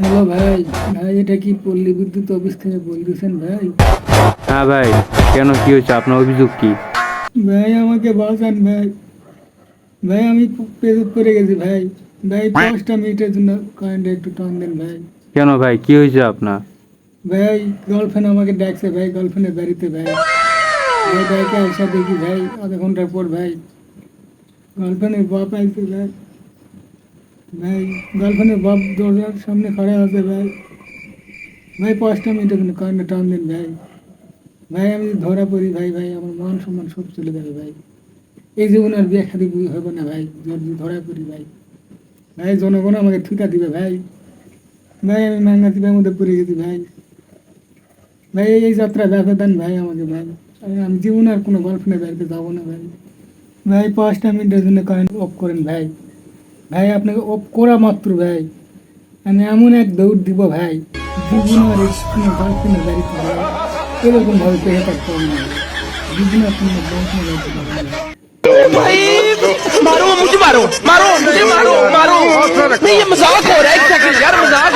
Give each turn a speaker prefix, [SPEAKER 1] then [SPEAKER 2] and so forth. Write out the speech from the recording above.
[SPEAKER 1] Hello ভাই। ভাই এটা কি পল্লী বিদ্যুৎ অফিস থেকে বলতেছেন ভাই?
[SPEAKER 2] হ্যাঁ ভাই, কেন কি হয়েছে? আপনার অভিযোগ কি?
[SPEAKER 1] ভাই আমাকে বাঁচান ভাই। ভাই আমি পেজে পড়ে গেছি ভাই। ভাই 5টা মিনিটের জন্য কারেন্টে একটু টান দেন ভাই।
[SPEAKER 2] কেন ভাই, কি হয়েছে আপনার?
[SPEAKER 1] ভাই গার্লফ্রেন্ড আমাকে ডাকছে ভাই, গার্লফ্রেন্ডের বাড়িতে ভাই। ভাই বাইকে আসা দেখি ভাই, আধা ঘন্টার পর ভাই গার্লফ্রেন্ডের বাপ আইছে ভাই। ভাই গার্লফ্রেন্ডের বাপ দরজার সামনে খড়া আছে ভাই। ভাই 5টা মিনিটের জন্য কারেন্টে টান দেন ভাই। ভাই আমি যদি ধরা পড়ি ভাই, ভাই আমার মান সম্মান সব চলে যাবে ভাই। এই জীবনে আর বিয়ে শাদী হবে না ভাই, যদি ধরা পড়ি ভাই। ভাই জনগণ আমাকে ঠিকা দিবে ভাই। ভাই আমি মাঙ্গা চিপার মধ্যে পড়ে গেছি ভাই। ভাই এই যাত্রা ব্যাপার দেন ভাই আমাকে ভাই। আমি জীবনে আর কোনো গার্লফ্রেন্ডের বাড়িতে যাবো না ভাই। ভাই 5টা মিনিটের জন্য কারেন্ট অফ করেন ভাই। ভাই আপনাকে অফ করা মাত্র ভাই আমি এমন এক দৌড় দিব ভাই, জীবনে আর কোনো গার্লফ্রেন্ডের বাড়িতে ভাই এরকম ভাবে পেয়ে থাকতে হবে না ভাই। জীবনে আর কোনো গার্লফ্রেন্ডের বাড়িতে যাবো না ভাই।
[SPEAKER 3] भाई मारो मुझे मारो मारो मुझे मारो मारो नहीं ये मजाक हो रहा है एक सेकंड यार मजाक